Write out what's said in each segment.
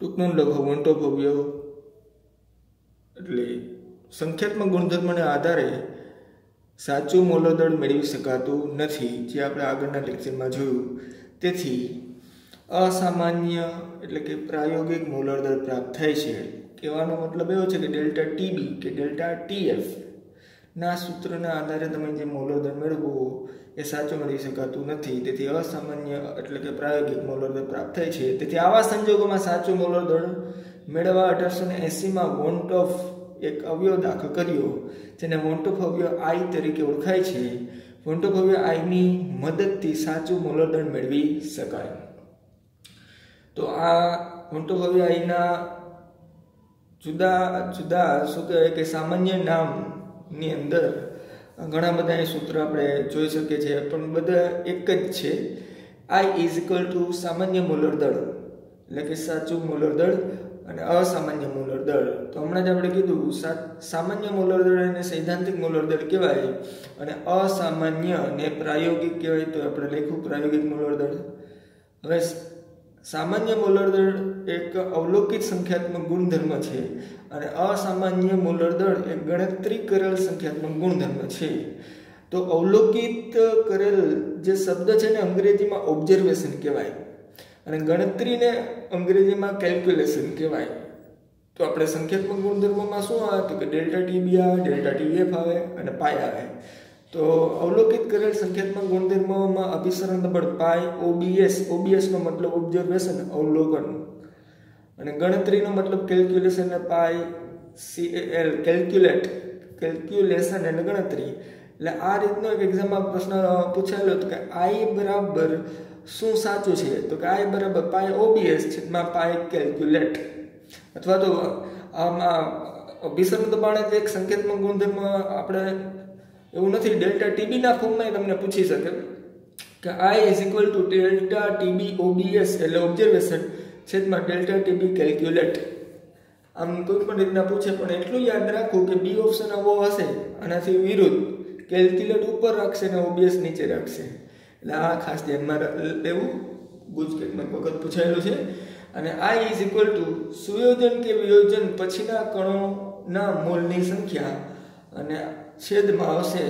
ટૂંકનું લખો want of અવયવ એટલે સંખ્યાત્મક ગુણધર્મને આધારે સાચું મોલર દળ મેળવી શકાતું નથી, જે આપણે આગળના લેક્ચરમાં જોયું. તેથી અસામાન્ય એટલે કે પ્રાયોગિક મોલર દળ પ્રાપ્ત થાય છે. કહેવાનો મતલબ એવો છે કે ડેલ્ટા ટીબી કે ડેલ્ટા ટીએફ ના સૂત્રના આધારે તમે જે મોલર દળ મેળવો એ સાચું મેળવી શકાતું નથી. તેથી અસામાન્ય એટલે કે પ્રાયોગિક મોલર દળ પ્રાપ્ત થાય છે. તેથી આવા સંજોગોમાં સાચું મોલર દળ મેળવવા 1880માં વોન્ટ ઓફ એક અવયવ દાખલ કર્યો, જેને વોન્ટ ઓફ અવયવ આઈ તરીકે ઓળખાય છે. વોન્ટ ઓફ અવયવ આઈની મદદથી સાચું મોલર દળ મેળવી શકાય. તો આ વોન્ટ ઓફ અવયવ આઈના જુદા જુદા શું કહેવાય કે સામાન્ય નામની અંદર ઘણા બધા સૂત્ર આપણે જોઈ શકીએ છીએ, પણ બધા એક જ છે. આઈ ઇઝ ઇક્વલ ટુ સામાન્ય મોલર દળ એટલે કે સાચું મોલર દળ અને અસામાન્ય મોલર દળ. તો હમણાં જ આપણે કીધું સામાન્ય મોલર દળ અને સૈદ્ધાંતિક મોલર દળ કહેવાય અને અસામાન્ય અને પ્રાયોગિક કહેવાય. તો આપણે લખ્યું પ્રાયોગિક મોલર દળ. હવે સામાન્ય મોલર દળ એક અવલોકિત સંખ્યાત્મક ગુણધર્મ છે અને અસામાન્ય મોલર દળ એક ગણતરી કરેલ સંખ્યાત્મક ગુણધર્મ છે. તો અવલોકિત કરેલ જે શબ્દ છે ને અંગ્રેજીમાં ઓબ્ઝર્વેશન કહેવાય અને ગણતરીને અંગ્રેજીમાં કેલ્ક્યુલેશન કહેવાય. તો આપણે સંખ્યાત્મક ગુણધર્મોમાં શું આવે તો કે ડેલ્ટા ટીબી આવે, ડેલ્ટા ટીએફ આવે અને પાય આવે. તો અવલોકિત કરેલ સંખ્યાત્મક ગુણધર્મોમાં અભિસરણ દળ પાય ઓબીએસ નો મતલબ ઓબ્ઝર્વેશન અવલોકન અને ગણતરીનો મતલબ કેલ્ક્યુલેશન ને પાય સીએલ કેલ્ક્યુલેશન એટલે ગણતરી. એટલે આ રીતનો એક એક્ઝામમાં પ્રશ્ન પૂછાયેલો હતો કે આઈ બરાબર શું સાચું છે તો કે આઈ બરાબર પાય ઓબીએસ છેદમાં પાય કેલ્ક્યુલેટ. અથવા તો આમાં અભિસરણ દબાણ એક સંખ્યાત્મક ગુણધર્મ આપણે એવું નથી, ડેલ્ટા ટીબી ના ફોર્મમાં તમને પૂછી શકે કે I is equal to delta TB OBS એટલે ઓબ્ઝર્વેશન છેદમાં ડેલ્ટા ટીબી કેલ્ક્યુલેટ. આમ કોઈ પણ રીતના પૂછે, પણ એટલું યાદ રાખવું કે બી ઓપ્શન આવો હશે આનાથી વિરુદ્ધ, કેલ્ક્યુલેટ ઉપર રાખશે ને ઓબીએસ નીચે રાખશે. એટલે આ ખાસ ધ્યાનમાં લેવું, ગુજકેટમાં વખત પૂછાયેલું છે. અને આઈ ઇઝ ઇક્વલ ટુ સુયોજન કે વિયોજન પછીના કણોના મોલની સંખ્યા અને છેદમાં આવશે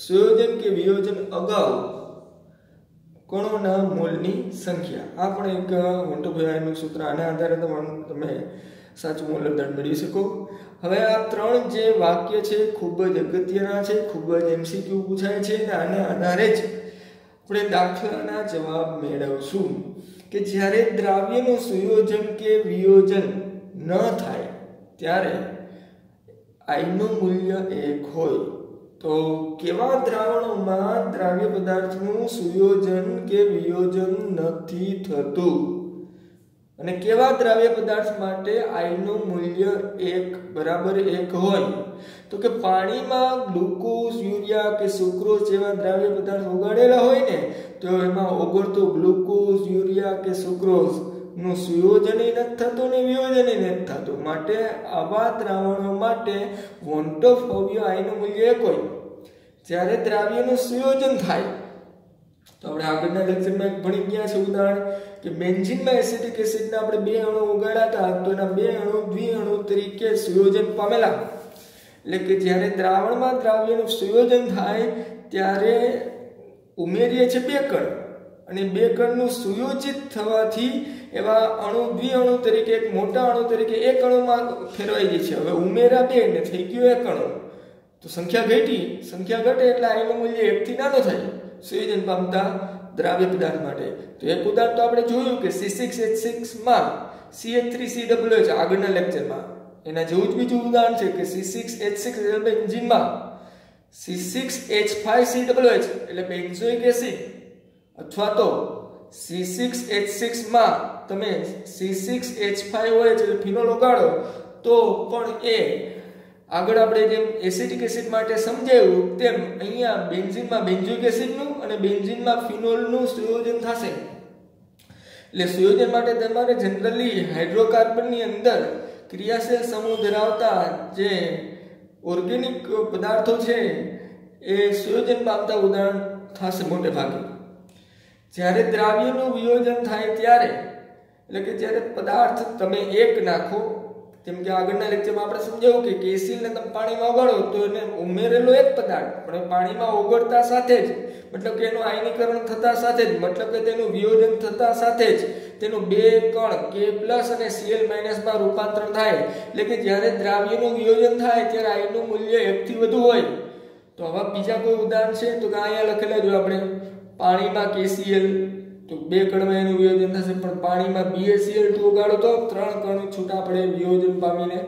સુયોજન કે વિયોજન અગાઉ કણોના મોલની સંખ્યા. આ પણ એક વોન્ટ ઓફ અવયવનું સૂત્ર. આના આધારે તમે સાચું મોલર દળ મેળવી શકો. હવે આ ત્રણ જે વાક્ય છે ખૂબ જ અગત્યના છે, ખૂબ જ એમસીક્યુ પૂછાય છે અને આના આધારે જ આપણે દાખલાના જવાબ મેળવશું કે જ્યારે દ્રાવ્યનું સુયોજન કે વિયોજન ન થાય ત્યારે આઈનું મૂલ્ય 1 હોય તો કેવા દ્રાવણોમાં દ્રાવ્ય પદાર્થનું સુયોજન કે વિયોજન નથી થતું અને કેવા દ્રાવ્ય પદાર્થ માટે આઈનું મૂલ્ય 1 બરાબર 1 હોય. તો કે પાણીમાં ગ્લુકોઝ, યુરિયા કે સુક્રોઝ જેવા દ્રાવ્ય પદાર્થ ઓગાળેલા હોય ને તો એમાં ઓગળતો ગ્લુકોઝ, યુરિયા કે સુક્રોઝ નું સુયોજન નથી થતું ને વિયોજન નથી થતું. માટે આવા દ્રાવણો માટે વોન્ટ ઓફ અવયવ આઈનું મૂલ્ય 1 હોય. જ્યારે દ્રાવ્યનું સુયોજન થાય તો આપણે આગળના લેક્ચરમાં ભણી ગયા છે ઉદાહરણ કે બેન્ઝીનમાં એસિટિક એસિડના આપણે 2 અણુ ઓગાળ્યા હતા તો એના 2 અણુ દ્વિઅણુ તરીકે સુયોજન પામેલા. એટલે કે જ્યારે દ્રાવણમાં દ્રાવ્યનું સુયોજન થાય ત્યારે ઉમેરીએ છે 2 કણ અને 2 કણનું સુયોજિત થવાથી એવા અણુ દ્વિઅણુ તરીકે એક મોટા અણુ તરીકે એક અણુમાં ફેરવાઈ જાય છે. હવે ઉમેરા 2 ને થઈ ગયો 1 અણુ તો સંખ્યા ઘટી, સંખ્યા ઘટે એટલે આઈનું મૂલ્ય 1 થી નાનો થાય સુયોજન પામતા દ્રાવ્ય પદાર્થ માટે. તો એક ઉદાહરણ તો આપણે જોયું કે C6H6 માં CH3COOH આગળના લેક્ચરમાં. એના જેવું જ બીજું ઉદાહરણ છે કે C6H6 એટલે બેન્ઝીનમાં C6H5COOH એટલે બેન્ઝોઇક એસિડ અથવા તો C6H6 માં તમે C6H5OH એટલે ફિનોલ ઓગાળો તો પણ એ આગળ આપણે જેમ એસિટિક એસિડ માટે સમજાયું તેમ અહીંયા બેન્ઝીનમાં બેન્ઝોઇક એસિડનું અને બેન્ઝીનમાં ફિનોલનું સુયોજન થશે. એટલે સુયોજન માટે તમારે જનરલી હાઇડ્રોકાર્બનની અંદર ક્રિયાશીલ સમૂહ ધરાવતા જે ઓર્ગેનિક પદાર્થો છે એ સુયોજન પામતા ઉદાહરણ થશે મોટે ભાગે. જ્યારે દ્રાવ્યનું વિયોજન થાય ત્યારે એટલે કે જ્યારે પદાર્થ તમે એક નાખો, જેમ કે આગળના લેક્ચરમાં આપણે સમજાવ્યું કે કેસીલને તમે પાણીમાં ઓગાળો તો એને ઉમેરેલો એક પદાર્થ પણ પાણીમાં ઓગળતા સાથે જ, મતલબ કે એનું આયનીકરણ થતા સાથે જ, મતલબ કે તેનું વિયોજન થતા સાથે જ તેનું બે કણ K+ અને Cl- માં રૂપાંતરણ થાય. એટલે કે જ્યારે દ્રાવ્યનું વિયોજન થાય ત્યારે I નું મૂલ્ય 1 થી વધુ હોય. તો હવે બીજા કોઈ ઉદાહરણ છે તો અહીંયા લખેલા જો આપણે પાણીમાં KCl, તો બે કણમાં એનું વિયોજન થશે, પણ પાણીમાં BaCl2 ઓગાળો તો 3 કણ છૂટા પડે વિયોજન પામીને.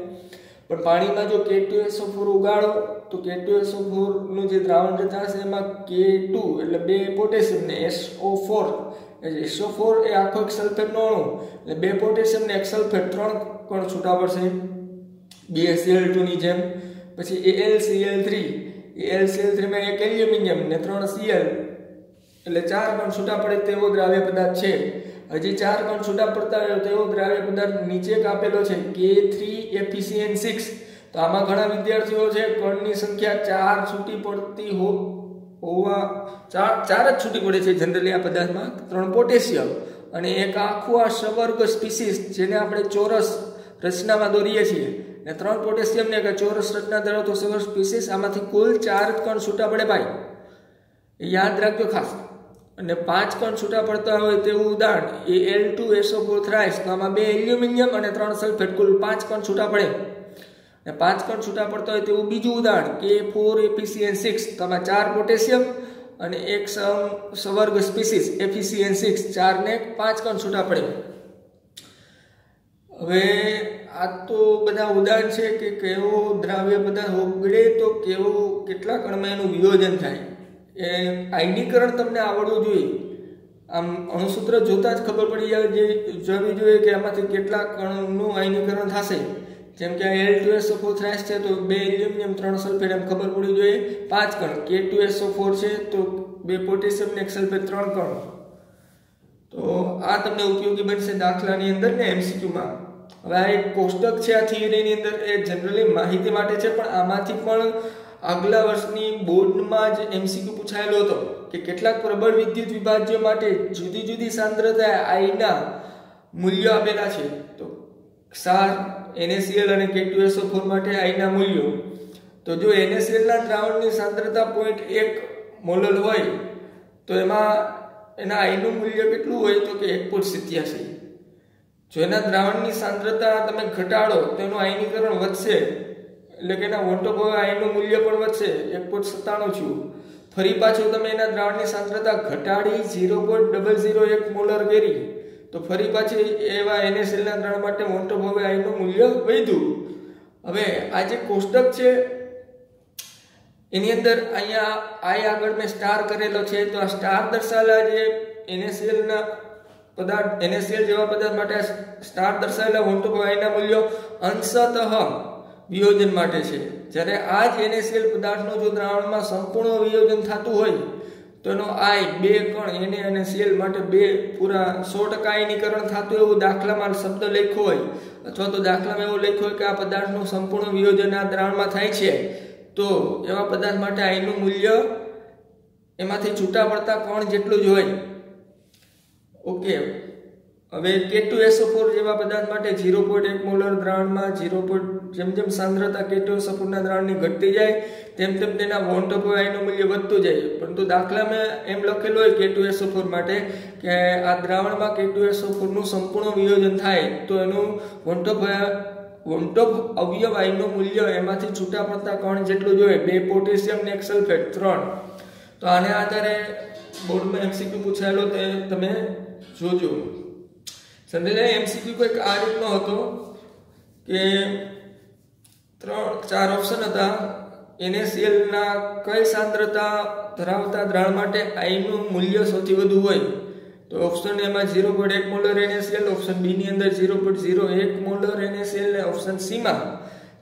પણ પાણીમાં જો K2SO4 ઓગાળો તો K2SO4 નું જે દ્રાવણ રચાશે એમાં K2 એટલે બે પોટેશિયમ ને SO4 એ આખો એક સલ્ફેટનો અણુ, એટલે બે પોટેશિયમ ને એક સલ્ફેટ 3 કણ છૂટા પડશે BaCl2 ની જેમ. પછી AlCl3 માં એક એલ્યુમિનિયમ ને 3 Cl એટલે 4 કણ છૂટા પડે તેવો દ્રાવ્ય પદાર્થ છે. હજી 4 કણ છૂટા પડતા હોય તેવો દ્રાવ્ય પદાર્થ નીચે આપેલો છે K3FeCN6. તો આમાં ઘણા વિદ્યાર્થીઓ છે કણની સંખ્યા 4 છૂટી પડતી હોવા 4 જ છૂટી પડે છે જનરલી આ પદાર્થમાં, 3 પોટેશિયમ અને એક આખું આ સવર્ગ સ્પીસીસ જેને આપણે ચોરસ રચનામાં દોરીએ છીએ, ને 3 પોટેશિયમ ને એક ચોરસ રચના ધરાવતો સવર્ગ સ્પીસીસ, આમાંથી કુલ 4 કણ છૂટા પડે ભાઈ, યાદ રાખજો ખાસ. અને 5 કણ છૂટા પડતા હોય તેવું ઉદાહરણ Al2SO4 થ્રાઇસ, તો આમાં 2 એલ્યુમિનિયમ અને 3 સલ્ફેટ, કુલ 5 કણ છૂટા પડે. અને 5 કણ છૂટા પડતા હોય તેવું બીજું ઉદાહરણ K4FeCN6, તો આમાં 4 પોટેશિયમ અને એક સવર્ગ સ્પીસીસ FeCN6, 4 ને 5 કણ છૂટા પડે. હવે આ તો બધા ઉદાહરણ છે કે કેવો દ્રાવ્ય પદાર્થ ઓગળે તો કેટલા કણમાં એનું વિયોજન થાય. એ આયનીકરણ તમને આવડવું જોઈએ. આમ અણુસૂત્ર જોતા જ ખબર પડી જવી જોઈએ કે આમાંથી કેટલા કણનું આયનીકરણ થશે. જેમ કે Al2SO4 થ્રાઇસ છે તો 2 એલ્યુમિનિયમ 3 સલ્ફેટ એમ ખબર પડવી જોઈએ. 5 કણ K2SO4 છે તો 2 પોટેશિયમ ને 1 સલ્ફેટ 3 કણ. તો આ તમને ઉપયોગી બનશે દાખલાની અંદર ને MCQમાં. હવે આ એક કોષ્ટક છે આ થિયરીની અંદર, એ જનરલી માહિતી માટે છે, પણ આમાંથી પણ આગલા વર્ષની બોર્ડમાં જ MCQ પૂછાયેલો હતો કે કેટલાક પ્રબળ વિદ્યુત વિભાજ્યો માટે જુદી જુદી સાંદ્રતા I ના મૂલ્યો આપેલા છે. તો ક્ષાર NaCl અને K2SO4 માટે I ના મૂલ્યો, તો જો NaCl ના દ્રાવણની સાંદ્રતા 0.1 મોલર હોય તો એમાં એના I નું મૂલ્ય કેટલું હોય તો કે 1.87. જો એના દ્રાવણની સાંદ્રતા તમે ઘટાડો તો એનું આયનીકરણ વધશે, એટલે કે એના વોન ટોપ I નું મૂલ્ય પણ વધશે 1.97. ફરી પાછું તમે એના દ્રાવણની સાંદ્રતા ઘટાડી 0.001 મોલર કરી તો ફરી પાછી એવા NaCl ના દ્રાવણ માટે વોન ટોપ I નું મૂલ્ય વધ્યું. હવે આ જે કોષ્ટક છે એની અંદર અહીંયા I આગળ મેં સ્ટાર કરેલો છે, તો આ સ્ટાર દર્શાવેલા જે NaCl ના પદાર્થ, NaCl જેવા પદાર્થ માટે સ્ટાર દર્શાવેલા વોન ટોપ I ના મૂલ્યો અંશતઃ વિયોજન માટે છે. જ્યારે આ જ NaCl પદાર્થનો જો દ્રાવણમાં સંપૂર્ણ વિયોજન થતું હોય તો એનો I 2 કણ Na અને Cl માટે 2 પૂરા 100% આયનીકરણ થતું એવું દાખલામાં શબ્દ લખ્યો હોય, અથવા તો દાખલામાં એવું લખ્યું હોય કે આ પદાર્થનું સંપૂર્ણ વિયોજન આ દ્રાવણમાં થાય છે, તો એવા પદાર્થ માટે I નું મૂલ્ય એમાંથી છૂટા પડતા કણ જેટલું જ હોય. ઓકે. હવે K2SO4 જેવા પદાર્થ માટે 0.1 મોલર દ્રાવણમાં જેમ જેમ સાંદ્રતા K2SO4 ના દ્રાવણની ઘટતી જાય તેમ તેમ તેના વોન ટોપ I નું મૂલ્ય વધતું જાય. પરંતુ દાખલામાં એમ લખેલું હોય K2SO4 માટે કે આ દ્રાવણમાં K2SO4 નું સંપૂર્ણ વિયોજન થાય તો એનું વોન ટોપ અવયવ I નું મૂલ્ય એમાંથી છૂટા પડતા કણ જેટલું જોઈએ, 2 પોટેશિયમ ને 1 સલ્ફેટ 3. તો આને આધારે બોર્ડમાં MCQ પૂછાયેલો તે તમે જોજો. જનરલી MCQ કોઈક આ રીતનો હતો કે 4 ઓપ્શન હતા. NaCl ના કઈ સાંદ્રતા ધરાવતા દ્રાવણ માટે I નું મૂલ્ય સૌથી વધુ હોય, તો ઓપ્શન A માં 0.1 મોલર NaCl, ઓપ્શન B ની અંદર 0.01 મોલર NaCl ને ઓપ્શન C માં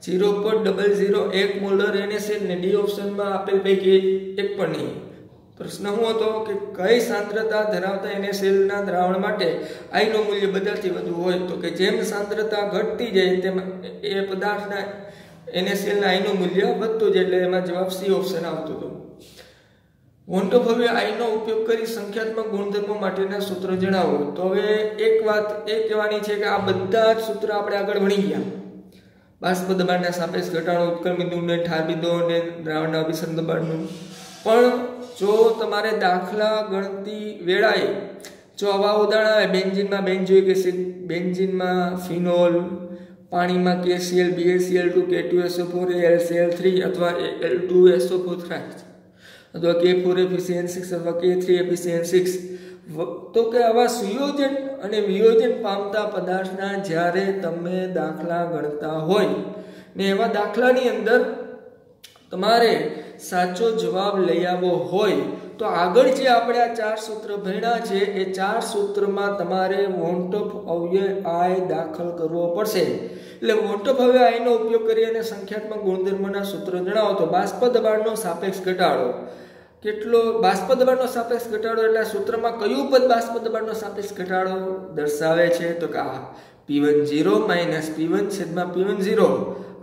0.001 મોલર NaCl ને ડી ઓપ્શનમાં આપેલ પૈકી એક પણ નહીં. પ્રશ્ન શું હતો કે કઈ સાંદ્રતા ધરાવતા NaCl ના દ્રાવણ માટે I નું મૂલ્ય બધાથી વધુ હોય, તો કે જેમ સાંદ્રતા ઘટતી જાય તેમ એ પદાર્થના NaCl ના I નું મૂલ્ય વધતું જાય, એટલે એમાં જવાબ C ઓપ્શન આવતો હતો. વોન્ટ ઓફ હવે આઈનો ઉપયોગ કરી સંખ્યાત્મક ગુણધર્મો માટેના સૂત્ર જણાવો. તો હવે એક વાત એ કહેવાની છે કે આ બધા જ સૂત્ર આપણે આગળ ભણી ગયા. બાષ્પ દબાણના સાપેક્ષ ઘટાડો, ઉત્કલ બિંદુને ઠાર બિંદુ અને દ્રાવણના અભિસરણ દબાણનું. પણ જો તમારે દાખલા ગણતી વેળાએ જો આવા ઉદાહરણ આવે, બેન્ઝીનમાં બેન્ઝોઇક એસિડ, બેન્ઝીનમાં ફિનોલ, પાણીમાં KCl, BaCl2, K2SO4, AlCl3 અથવા Al2SO4 અથવા K4FeCN6 અથવા K3FeCN6. તો કે આવા સુયોજન અને વિયોજન પામતા પદાર્થના જ્યારે તમે દાખલા ગણતા હોય ને એવા દાખલાની અંદર તમારે સાચો જવાબ લઈ આવવો હોય તો આગળ જે આપણે આ 4 સૂત્ર ભણ્યા છે એ 4 સૂત્રમાં તમારે વોન્ટ ઓફ અવયવ આઈ દાખલ કરવો પડશે. એટલે વોન્ટ ઓફ અવયવ આઈનો ઉપયોગ કરી અને સંખ્યાત્મક ગુણધર્મોના સૂત્ર જણાવો. તો બાષ્પ દબાણનો સાપેક્ષ ઘટાડો કેટલો, બાષ્પ દબાણનો સાપેક્ષ ઘટાડો એટલે સૂત્રમાં કયું પદ બાષ્પ દબાણનો સાપેક્ષ ઘટાડો દર્શાવે છે? તો કે આ P10 - P1/P10.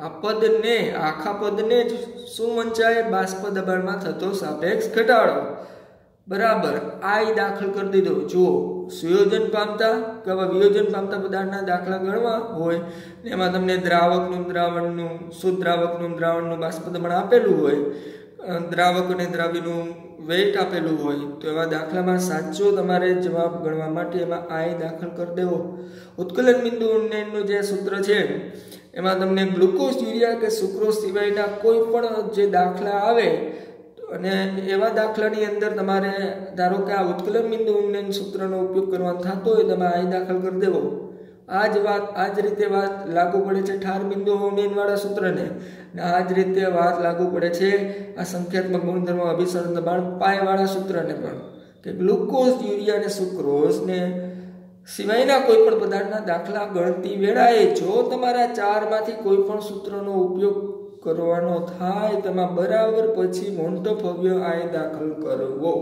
આ પદને, આખા પદને જ શું વંચાય? બાષ્પ દબાણમાં થતો સાપેક્ષ ઘટાડો બરાબર આઈ દાખલ કરી દીધો. જુઓ, સુયોજન પામતા કે વિયોજન પામતા પદાર્થના દાખલા ગણવા હોય એમાં તમને દ્રાવકનું, દ્રાવણનું, શુદ્ધ દ્રાવકનું, દ્રાવણનું બાષ્પ દબાણ આપેલું હોય, દ્રાવક અને દ્રાવ્યનું વેઇટ આપેલું હોય તો એવા દાખલામાં સાચો તમારે જવાબ ગણવા માટે એમાં આઈ દાખલ કરી દેવો. ઉત્કલન બિંદુ ઉન્નયનનું જે સૂત્ર છે એમાં તમને ગ્લુકોઝ, યુરિયા કે સુક્રોઝ સિવાયના કોઈ પણ જે દાખલા આવે અને એવા દાખલાની અંદર તમારે ધારો કે આ ઉત્કલન બિંદુ ઉન્નયન સૂત્રનો ઉપયોગ કરવાનો થતો હોય તમે આઈ દાખલ કરી દેવો. આ જ રીતે વાત લાગુ પડે છે ઠાર બિંદુ ઉન્નયનવાળા સૂત્રને, અને આ જ રીતે વાત લાગુ પડે છે આ સંખ્યાત્મક ગુણધર્મ અભિસરણ દબાણ પાયવાળા સૂત્રને પણ, કે ગ્લુકોઝ, યુરિયા અને સુક્રોઝ ને સિવાયના કોઈ પણ પદાર્થના દાખલા ગણતી વેળાએ જો તમારા 4 માંથી કોઈ પણ સૂત્રનો ઉપયોગ કરવાનો થાય તેમાં બરાબર પછી વોન્ટ ઓફ અવયવ આઈ દાખલ કરવો.